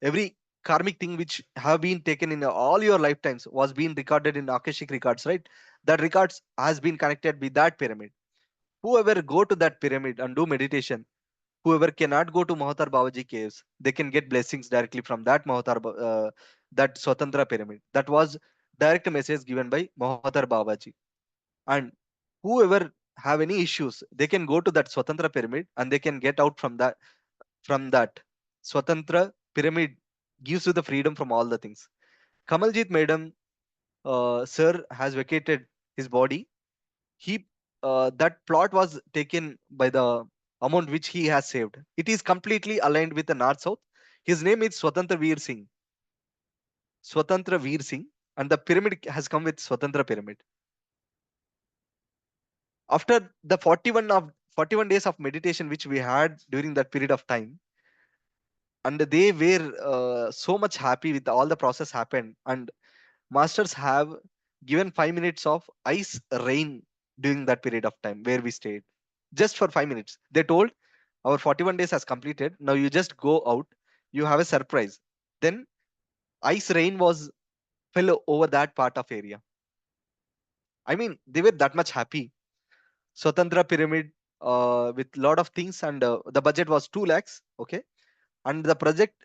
every karmic thing which have been taken in all your lifetimes was being recorded in Akashic records, right? That records has been connected with that pyramid. Whoever go to that pyramid and do meditation, whoever cannot go to Mahatar Babaji caves, they can get blessings directly from that that Swatantra pyramid. That was direct message given by Mahatar Babaji. And whoever have any issues, they can go to that Swatantra pyramid and they can get out from that. Swatantra pyramid gives you the freedom from all the things. Kamaljit Madam, sir, has vacated his body. He That plot was taken by the amount which he has saved. It is completely aligned with the north south. His name is Swatantra Veer Singh. Swatantra Veer Singh, and the pyramid has come with Swatantra pyramid. After the 41 days of meditation which we had during that period of time, and they were so much happy with all the process happened, and masters have given 5 minutes of ice rain during that period of time where we stayed, just for 5 minutes. They told our 41 days has completed, now you just go out, you have a surprise. Then ice rain was fell over that part of area. I mean, they were that much happy. Swatantra pyramid, with lot of things, and the budget was 2 lakhs, okay, and the project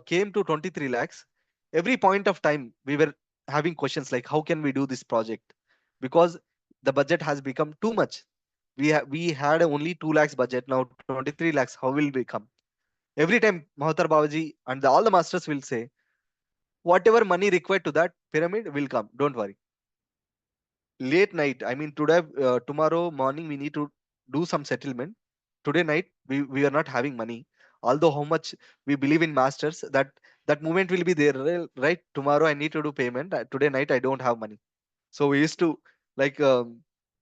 came to 23 lakhs. Every point of time we were having questions like how can we do this project, because the budget has become too much. We had only 2 lakhs budget, now 23 lakhs, how will we come? Every time Mahatar Babaji and all the masters will say, whatever money required to that pyramid will come, don't worry. Late night, I mean today, tomorrow morning we need to do some settlement. Today night we are not having money, although how much we believe in masters, that moment will be there, right? Tomorrow I need to do payment, today night I don't have money. So we used to, like,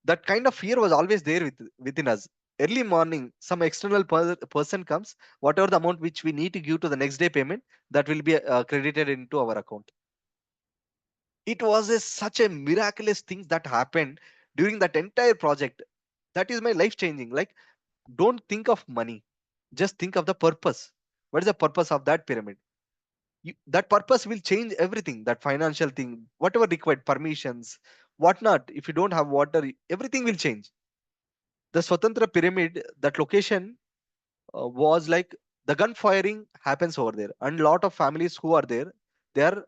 that kind of fear was always there within us. Early morning some external person comes, whatever the amount which we need to give to the next day payment, that will be credited into our account. It was such a miraculous thing that happened during that entire project. That is my life changing. Like, don't think of money, just think of the purpose. What is the purpose of that pyramid? That purpose will change everything. That financial thing, whatever required permissions, whatnot, if you don't have water, everything will change. The Swatantra pyramid, that location, was like the gun firing happens over there, and lot of families who are there, they are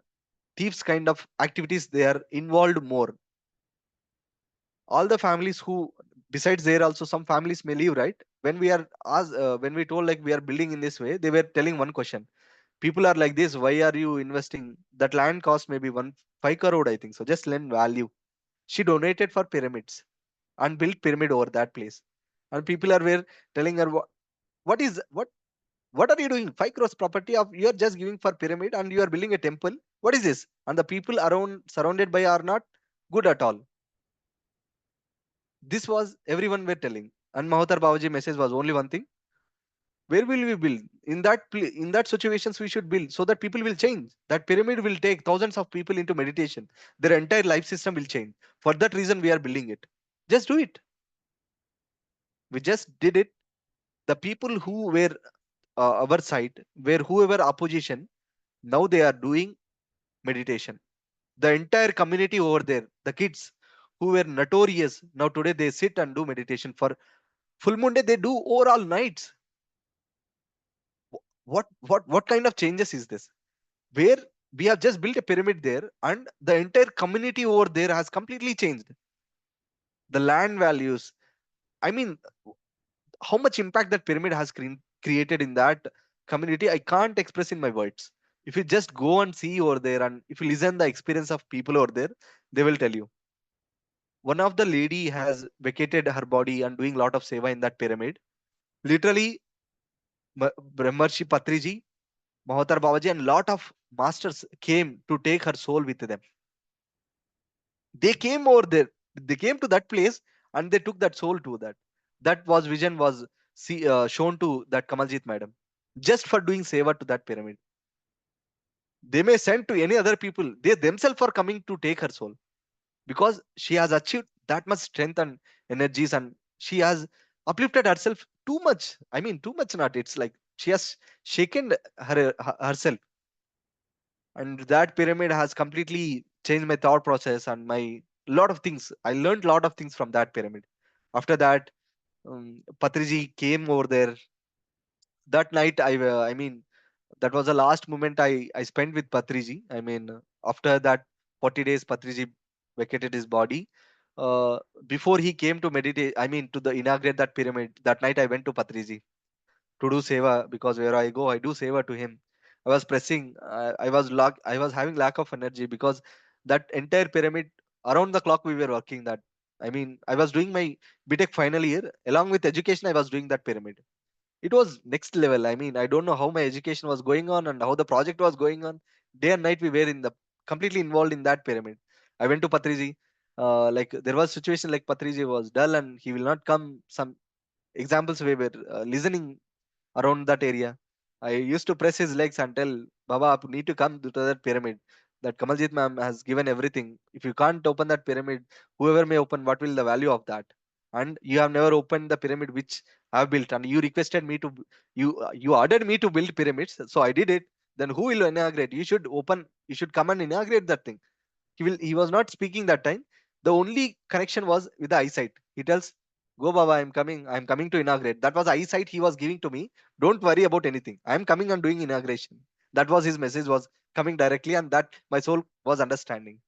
thieves kind of activities, they are involved more. All the families who, besides there also some families may leave, right? When we are asked, when we told like we are building in this way, they were telling one question. People are like this, why are you investing? That land cost maybe 5 crore, I think so, just land value. She donated for pyramids and built pyramid over that place. And people are were telling her, what is what are you doing? 5 crores property of you are just giving for pyramid and you are building a temple. What is this? And the people around surrounded by are not good at all. This was everyone were telling. And Mahatar Babaji message was only one thing. Where will we build? In in that situations we should build so that people will change. That pyramid will take thousands of people into meditation. Their entire life system will change. For that reason we are building it. Just do it. We just did it. The people who were our side, were whoever opposition, now they are doing meditation. The entire community over there, the kids who were notorious, now today they sit and do meditation. For full moon day they do overall nights. What kind of changes is this? Where we have just built a pyramid there, and the entire community over there has completely changed. The land values, I mean, how much impact that pyramid has created in that community, I can't express in my words. If you just go and see over there, and if you listen the experience of people over there, they will tell you. One of the lady has vacated her body and doing lot of seva in that pyramid. Literally, Brahmarshi Patriji, Mahotar Babaji, and lot of masters came to take her soul with them. They came over there. They came to that place and they took that soul to that. That was vision was shown to that Kamaljit madam, just for doing seva to that pyramid. They may send to any other people. They themselves are coming to take her soul because she has achieved that much strength and energies, and she has uplifted herself too much. I mean, too much not. It's like she has shaken herself, and that pyramid has completely changed my thought process and my lot of things. I learned a lot of things from that pyramid. After that, Patriji came over there that night. I mean, that was the last moment I spent with Patriji. I mean, after that 40 days, Patriji vacated his body. Uh, Before he came to meditate, I mean, to the inaugurate that pyramid, that night I went to Patriji to do seva, because where I go, I do seva to him. I was pressing, I was having lack of energy because that entire pyramid around the clock we were working that. I mean, I was doing my BTech final year along with education. I was doing that pyramid. It was next level. I mean, I don't know how my education was going on and how the project was going on. Day and night we were in the completely involved in that pyramid. I went to Patriji. Like there was situation like Patriji was dull and he will not come. Some examples we were listening around that area. I used to press his legs and tell Baba, you need to come to that pyramid. That Kamaljit ma'am has given everything. If you can't open that pyramid, whoever may open, what will the value of that? And you have never opened the pyramid which I have built, and you requested me to, you ordered me to build pyramids, so I did it. Then who will inaugurate? You should open. You should come and inaugurate that thing. He was not speaking that time. The only connection was with the eyesight. He tells, go Baba, I'm coming to inaugurate. That was eyesight he was giving to me. Don't worry about anything, I'm coming and doing inauguration. That was his message, was coming directly, and that my soul was understanding.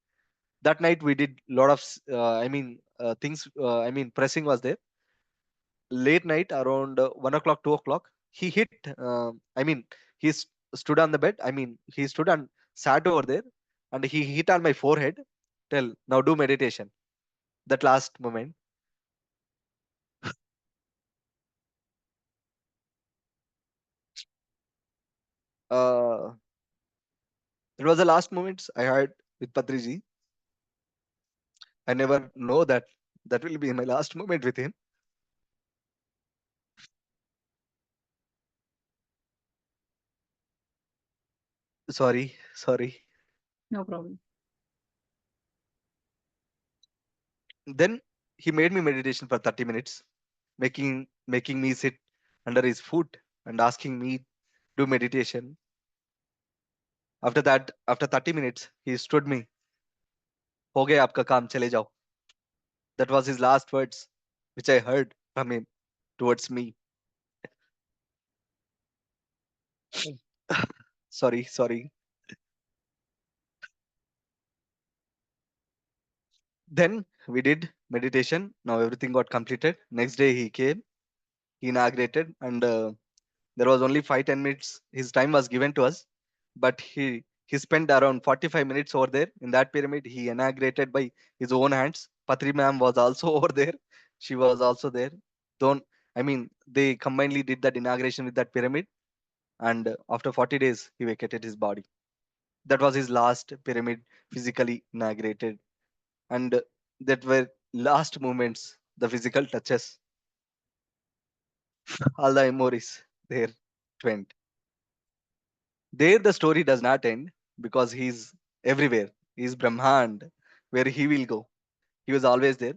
That night we did lot of things. I mean, pressing was there. Late night around 1 o'clock, 2 o'clock, he hit, I mean, he stood on the bed. I mean, he stood and sat over there, and he hit on my forehead. Tell, now do meditation. That last moment, uh it was the last moments I had with Patriji. I never know that that will be my last moment with him. Sorry. No problem. Then he made me meditation for 30 minutes, making me sit under his foot and asking me do meditation. After that, after 30 minutes, he stood me, हो गया आपका काम, चले जाओ. That was his last words, which I heard from him towards me. Sorry. Then we did meditation. Now everything got completed. Next day he came, he inaugurated, and there was only 5-10 minutes. His time was given to us, but he spent around 45 minutes over there in that pyramid. He inaugurated by his own hands. Patri ma'am was also over there. She was also there. Don't I mean, they combinedly did that inauguration with that pyramid, and after 40 days he vacated his body. That was his last pyramid physically inaugurated, and that were last moments, the physical touches, all the memories. there it went. There the story does not end because he's everywhere. He's Brahmand, where he will go. He was always there.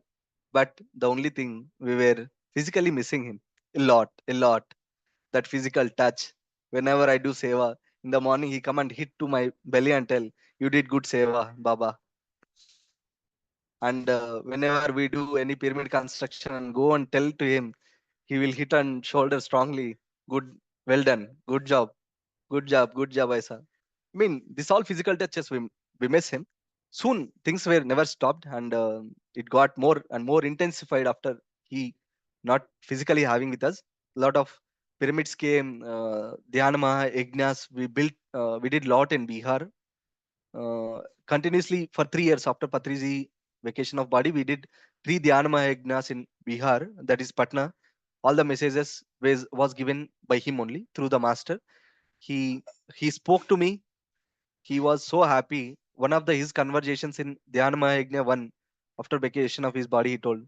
But the only thing, we were physically missing him a lot, a lot. That physical touch. Whenever I do seva, in the morning he come and hit to my belly and tell, "You did good seva, Baba." And whenever we do any pyramid construction and go and tell to him, he will hit on shoulder strongly. Good, well done, good job, good job, good job, Aisa. I mean, this all physical touches we miss him. Soon things were never stopped, and it got more and more intensified after he not physically having with us. A lot of pyramids came, Dhyanama, Ignas. We built, we did lot in Bihar. Continuously for 3 years after Patriji vacation of body, we did three Dhyanama Ignas in Bihar, that is Patna. All the messages was given by him only through the master. He he spoke to me. He was so happy. One of his conversations in Dhyana Mahayagna 1, after vacation of his body, he told,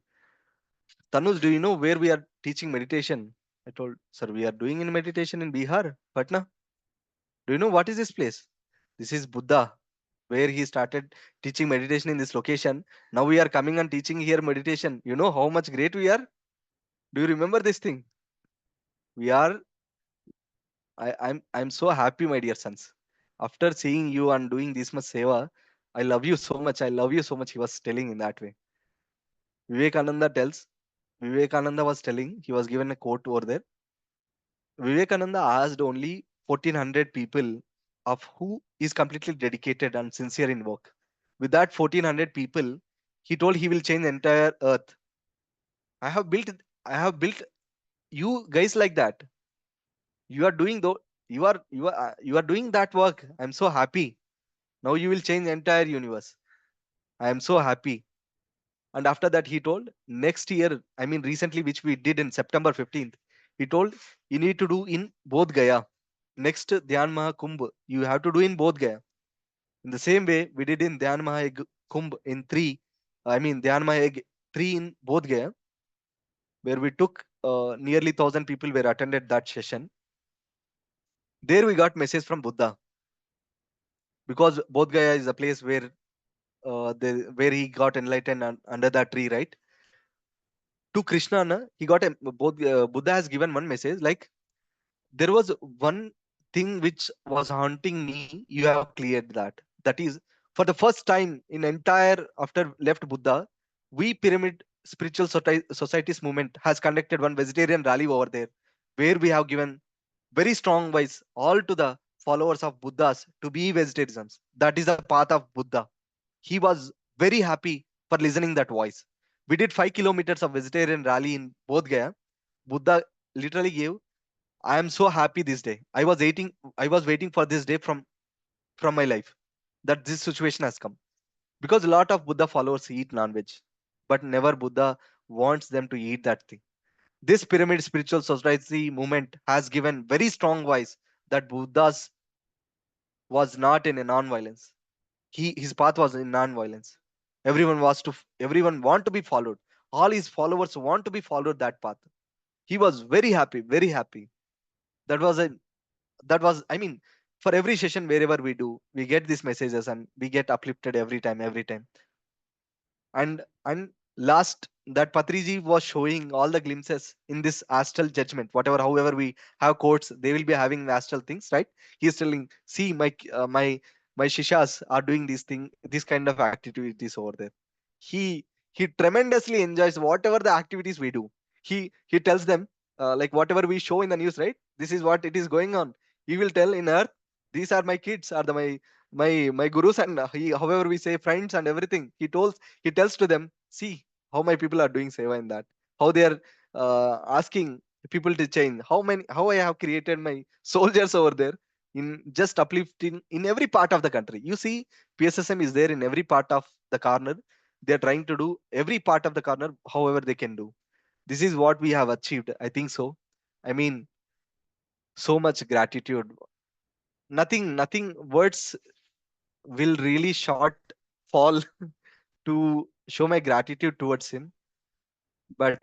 Tanuj, do you know where we are teaching meditation? I told, sir, we are doing in meditation in Bihar, Patna. Do you know what is this place? This is Buddha, where he started teaching meditation in this location. Now we are coming and teaching here meditation. You know how much great we are? Do you remember this thing? We are I'm so happy, my dear sons. After seeing you and doing this much seva, I love you so much. I love you so much. He was telling in that way. Vivekananda tells. Vivekananda was telling. He was given a quote over there. Vivekananda asked only 1400 people of who is completely dedicated and sincere in work. With that 1400 people, he told he will change the entire earth. I have built. I have built you guys like that. You are doing though. You are doing that work. I'm so happy. Now you will change the entire universe. I am so happy. And after that, he told next year, I mean, recently, which we did in September 15th, he told you need to do in Bodh Gaya. Next Dhyan Mahakumbh, you have to do in Bodh Gaya. In the same way, we did in Dhyan Mahakumbh in Dhyan Mahayag 3 in Bodh Gaya, where we took nearly 1,000 people were attended that session. There we got message from Buddha because Bodh Gaya is a place where he got enlightened under that tree, right? To Krishna, na, he got a both Buddha has given one message like there was one thing which was haunting me. You have cleared that. That is for the first time in entire after left Buddha, we pyramid spiritual societies movement has conducted one vegetarian rally over there, where we have given very strong voice all to the followers of Buddhas to be vegetarians. That is the path of Buddha. He was very happy for listening that voice. We did 5 kilometers of vegetarian rally in Bodh Gaya. Buddha literally gave, I am so happy this day. I was waiting for this day from my life that this situation has come. Because a lot of Buddha followers eat non-veg, but never Buddha wants them to eat that thing. This pyramid spiritual society movement has given very strong voice that Buddha's was not in a non-violence. His path was in non-violence. Everyone want to be followed. All his followers want to be followed that path. He was very happy, very happy. That was a that was I mean, for every session wherever we do, we get these messages and we get uplifted every time. And last that Patriji was showing all the glimpses in this astral judgment, whatever however we have quotes, they will be having astral things, right? He is telling, see my shishas are doing these kind of activities over there. He he tremendously enjoys whatever the activities we do. He tells them, like whatever we show in the news, right? This is what it is going on. He will tell in earth, these are my kids, are my gurus, and however we say friends and everything. He tells to them, see how my people are doing seva in that, how they are asking people to change, how I have created my soldiers over there in just uplifting in every part of the country. You see, PSSM is there in every part of the corner. They are trying to do every part of the corner however they can do. This is what we have achieved, I think so. I mean, so much gratitude. Nothing words will really short fall to show my gratitude towards him. But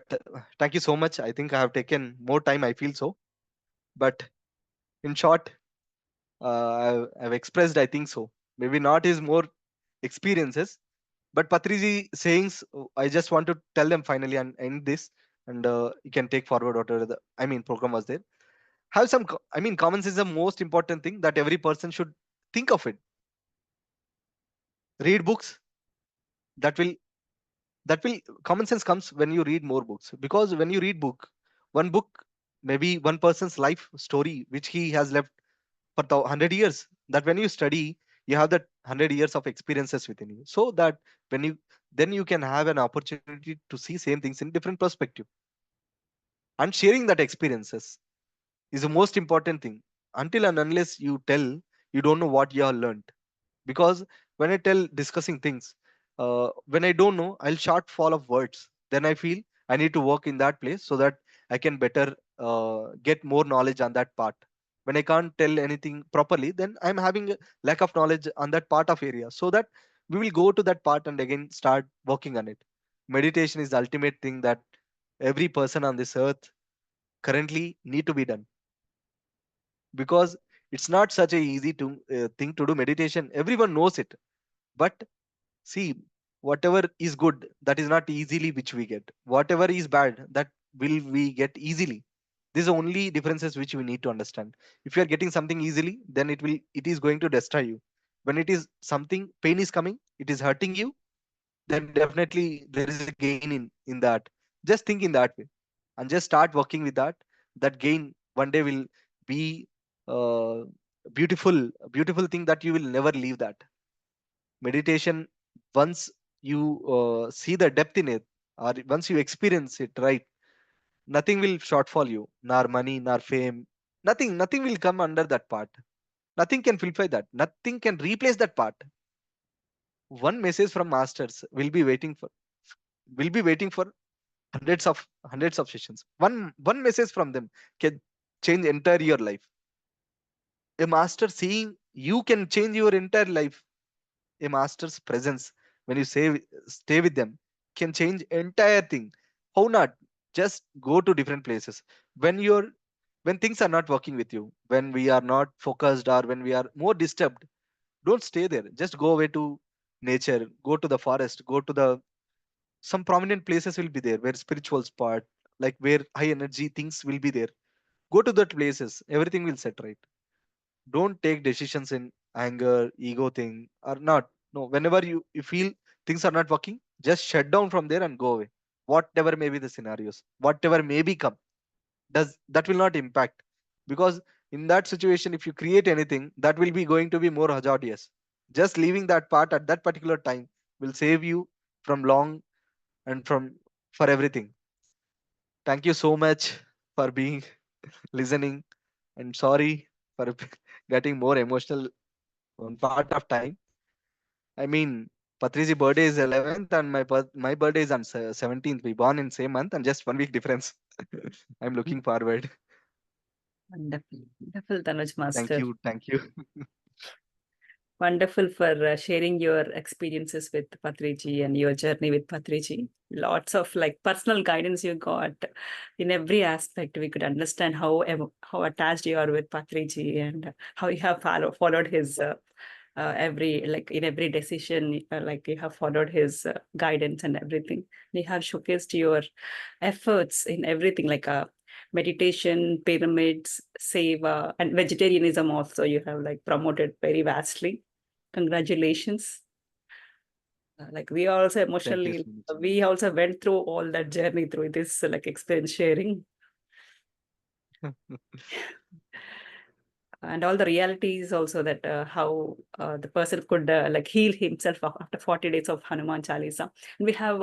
thank you so much. I think I have taken more time, I feel so. But in short, I've expressed, I think so. Maybe not his more experiences, but Patriji sayings, I just want to tell them finally and end this, and you can take forward whatever program was there. Have some, common sense is the most important thing that every person should think of it. Read books. That will, common sense comes when you read more books, because when you read one book, maybe one person's life story, which he has left for the 100 years, that when you study, you have that 100 years of experiences within you, so that when you, then you can have an opportunity to see same things in different perspective. And sharing that experiences is the most important thing. Until and unless you tell, you don't know what you have learned. Because when I tell discussing things, when I don't know, I'll short fall of words, then I feel I need to work in that place so that I can better get more knowledge on that part. When I can't tell anything properly, then I'm having a lack of knowledge on that part of area, so that we will go to that part and again start working on it. Meditation is the ultimate thing that every person on this earth currently need to be done, because it's not such a easy thing to do meditation. Everyone knows it, but see, whatever is good, that is not easily which we get. Whatever is bad, that will we get easily. These are only differences which we need to understand. If you are getting something easily, then it is going to destroy you. When it is something, pain is coming, it is hurting you, then definitely there is a gain in that. Just think in that way, and just start working with that. That gain one day will be uh, beautiful thing that you will never leave that. Meditation, once you see the depth in it, or once you experience it, right, nothing will shortfall you, nor money nor fame. Nothing will come under that part. Nothing can fulfill that, nothing can replace that part. One message from masters will be waiting for hundreds of sessions. One message from them can change entire your life. A master seeing you can change your entire life. A master's presence, when you stay with them, can change entire thing. How not? Just go to different places. When things are not working with you, when we are not focused, or when we are more disturbed, don't stay there. Just go away to nature, go to the forest, go to the some prominent places will be there where spiritual spot, like where high energy things will be there. Go to that places, everything will set right. Don't take decisions in anger, ego thing, or not. No, whenever you feel things are not working, just shut down from there and go away. Whatever may be the scenarios, whatever may be come, does that will not impact. Because in that situation, if you create anything, that will be going to be more hazardous. Just leaving that part at that particular time will save you from long, and from for everything. Thank you so much for being listening, and sorry for getting more emotional one part of time. I mean, Patriji birthday is 11th and my birthday is on 17th. We born in same month and just 1 week difference. I'm looking forward. Wonderful, wonderful, Tanuj Thank Master. you. Thank you. Wonderful for sharing your experiences with Patriji and your journey with Patriji. Lots of like personal guidance you got in every aspect. We could understand how attached you are with Patriji and how you have followed his every like in every decision, like you have followed his guidance and everything. You have showcased your efforts in everything, like meditation, pyramids, seva, and vegetarianism also. You have like promoted very vastly. Congratulations. Like we are also Thank you emotionally, so much. we also went through all that journey through this like experience sharing and all the realities also, that how the person could like heal himself after 40 days of Hanuman Chalisa. And we have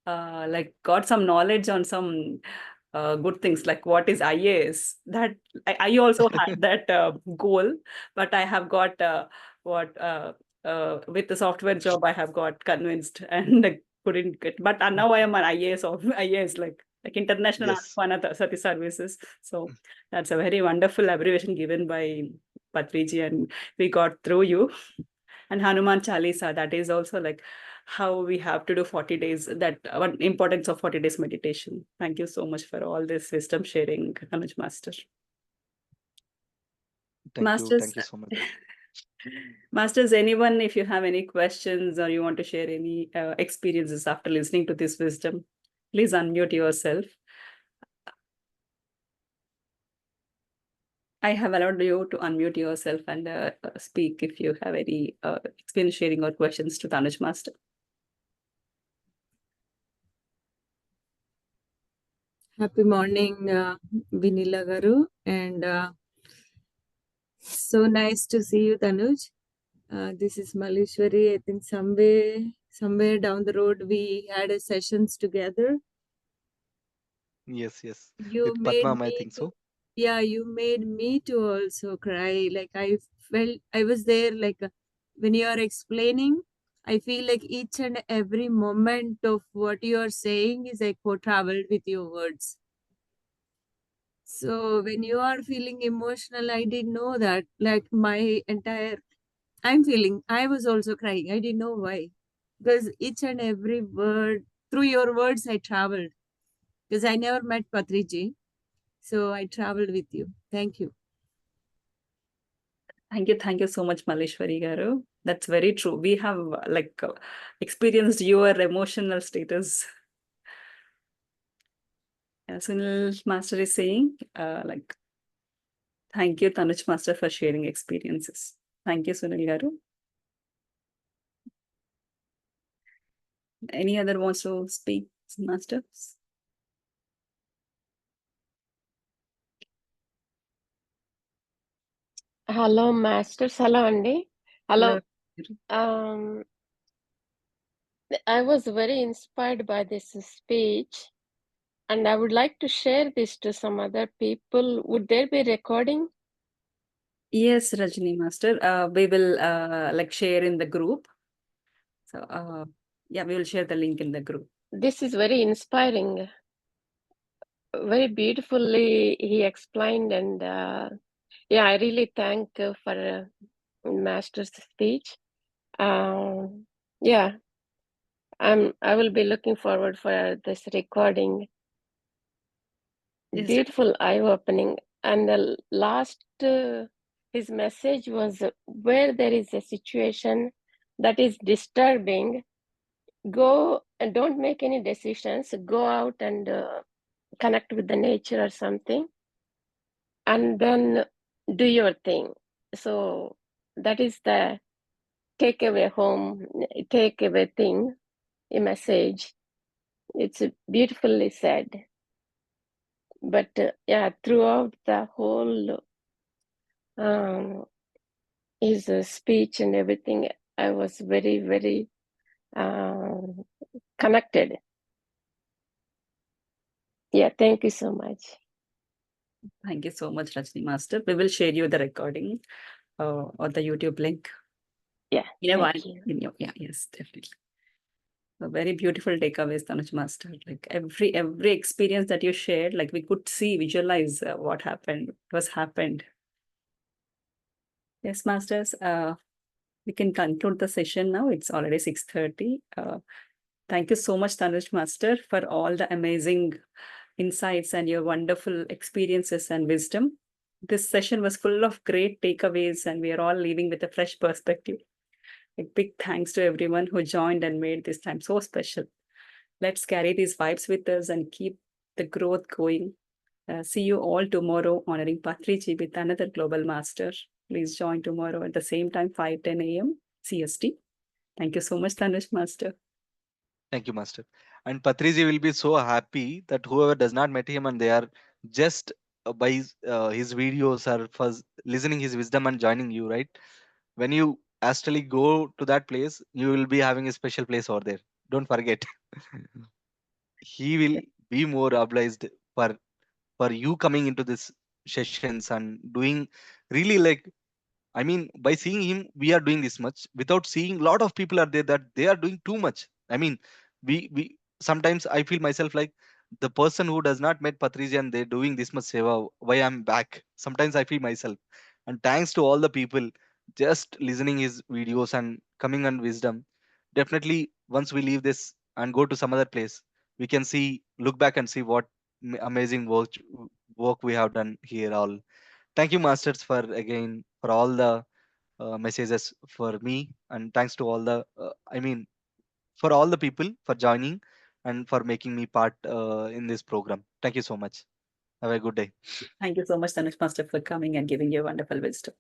like got some knowledge on some good things like what is IAS. That I also had that goal, but I have got what with the software job I have got convinced and I couldn't get. But now I am an IAS of IAS like International Yes. Anupana Sati Services. So that's a very wonderful abbreviation given by Patriji, and we got through you. And Hanuman Chalisa, that is also like how we have to do 40 days, that one importance of 40 days meditation. Thank you so much for all this wisdom sharing, Anuj Master. Masters, Thank you so much. Masters, anyone, if you have any questions or you want to share any experiences after listening to this wisdom, please unmute yourself. I have allowed you to unmute yourself and speak if you have any experience sharing or questions to Tanuj Master. Happy morning, Vinila Garu, and so nice to see you, Tanuj. This is Malishwari. I think somewhere down the road we had a sessions together. Yes, yes. You With made Padma, I me think to, so. yeah, you made me to also cry. Like I felt I was there. Like when you are explaining, I feel like each and every moment of what you are saying is like co-traveled with your words. So when you are feeling emotional, I didn't know that. Like my entire, I was also crying. I didn't know why. Because each and every word, through your words, I traveled. Because I never met Patriji. So I traveled with you. Thank you. Thank you so much, Malishwari Garu. That's very true. We have experienced your emotional status. Sunil Master is saying, thank you, Tanuj Master, for sharing experiences. Thank you, Sunil Garu. Any other wants to speak, Masters? Hello, Masters. Hello, Andy. Hello. Hello. I was very inspired by this speech, and I would like to share this to some other people. Would there be recording? Yes, Rajni Master. We will share in the group. So yeah, we will share the link in the group. This is very inspiring. Very beautifully he explained, and yeah, I really thank for Master's speech. Yeah, I will be looking forward for this recording. Yes, Beautiful eye-opening. And the last, his message was where there is a situation that is disturbing, go and don't make any decisions. Go out and connect with the nature or something, and then do your thing. So that is the takeaway home, takeaway thing, a message. It's beautifully said. But yeah, throughout the whole his speech and everything, I was very, very connected. Yeah, thank you so much. Thank you so much, Rajni Master. We will share you the recording or the YouTube link. Yeah, In a while. you. Yeah, yes, definitely. A very beautiful takeaways, Tanuj Master. Like every experience that you shared, like we could see, visualize what happened, what happened. Yes, Masters. We can conclude the session now. It's already 6:30. Thank you so much, Tanuj Master, for all the amazing insights and your wonderful experiences and wisdom. This session was full of great takeaways, and we are all leaving with a fresh perspective. A big thanks to everyone who joined and made this time so special. Let's carry these vibes with us and keep the growth going. See you all tomorrow, honoring Patriji with another global master. Please join tomorrow at the same time, 5:10 a.m. CST. Thank you so much, Tanuj Master. Thank you, Master. And Patriji will be so happy that whoever does not met him and they are just by his videos or for listening his wisdom and joining you, right? When you actually go to that place, you will be having a special place over there. Don't forget. He will be more obliged for you coming into this sessions and doing really like, I mean, by seeing him, we are doing this much. Without seeing, a lot of people are there that they are doing too much. I mean, we sometimes I feel myself like the person who does not met Patriji and they're doing this much seva. Why I'm back? Sometimes I feel myself. And thanks to all the people just listening his videos and coming on wisdom. Definitely, once we leave this and go to some other place, we can see, look back and see what amazing work we have done here all. Thank you, masters, for again for all the messages for me, and thanks to all the for all the people for joining and for making me part in this program. Thank you so much. Have a good day. Thank you so much, Tanuj Master, for coming and giving your wonderful wisdom.